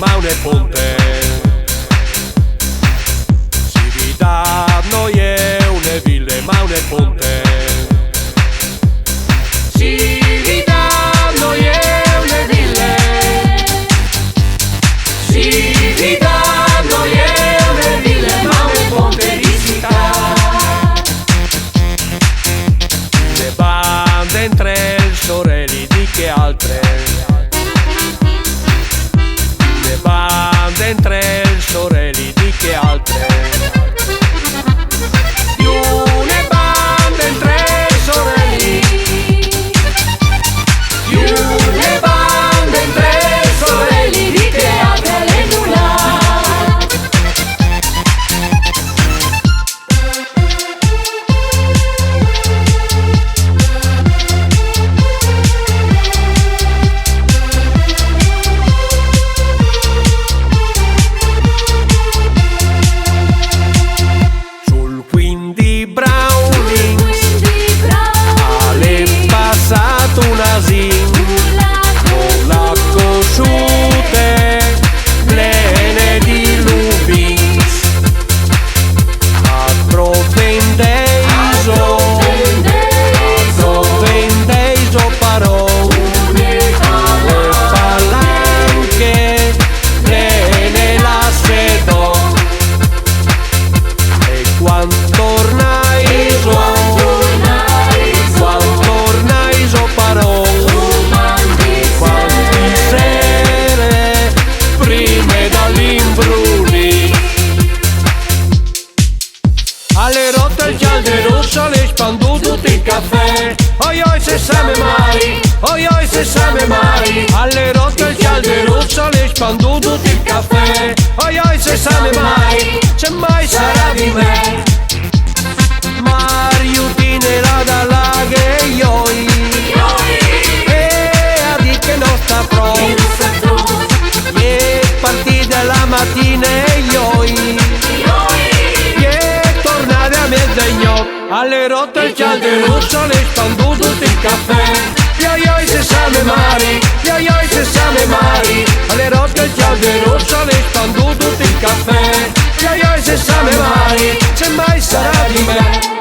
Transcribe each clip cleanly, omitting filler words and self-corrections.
Maune Ponte. Cividad e une ville Maune Ponte. Cividad e une ville. Cividad e une ville Maune Ponte di città. Le bande entre il sorelli di che altre. Le bande entre il sorelli di che altre. Di une bande entre il sorelli. Di une bande entre il sorelli di che altre le nulla. Alle rotte il gialde rosso le spandu tutto il caffè. Oi oi se same mai, oi oi se same mai. Alle rotte il gialde rosso le spandu tutto il caffè. Oi oi se same mai, se mai sarà di me. Mariutine la da laghe ioi. E a di che non sta pro. E partite la mattina ioi. Alle rotte il gialde rosso le spandu tutto il caffè. Oi oi se same mari, oi oi se same mari. Alle rotte il gialde rosso le spandu tutto il caffè. Oi oi se same mari, se mai sarà di me.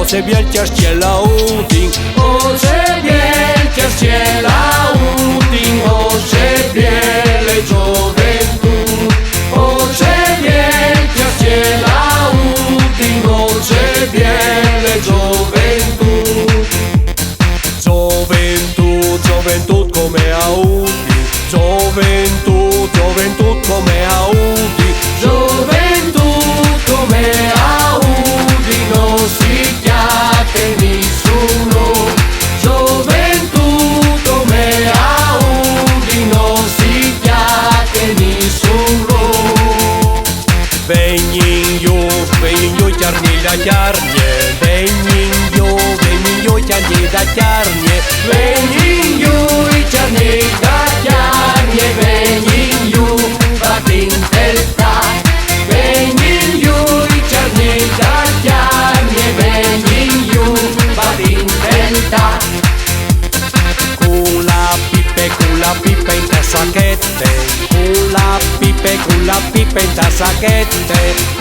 Oce biel ciaście lauting, oce biel ciaście lauting, oce biele gioventù, oce biel ciaście lauting, oce biele gioventù. Gioventù, gioventù come auti, gioventù, gioventù come auti, gioventù come auti, non si piace nessuno. Gioventù come auti, non si piace nessuno. bacchette,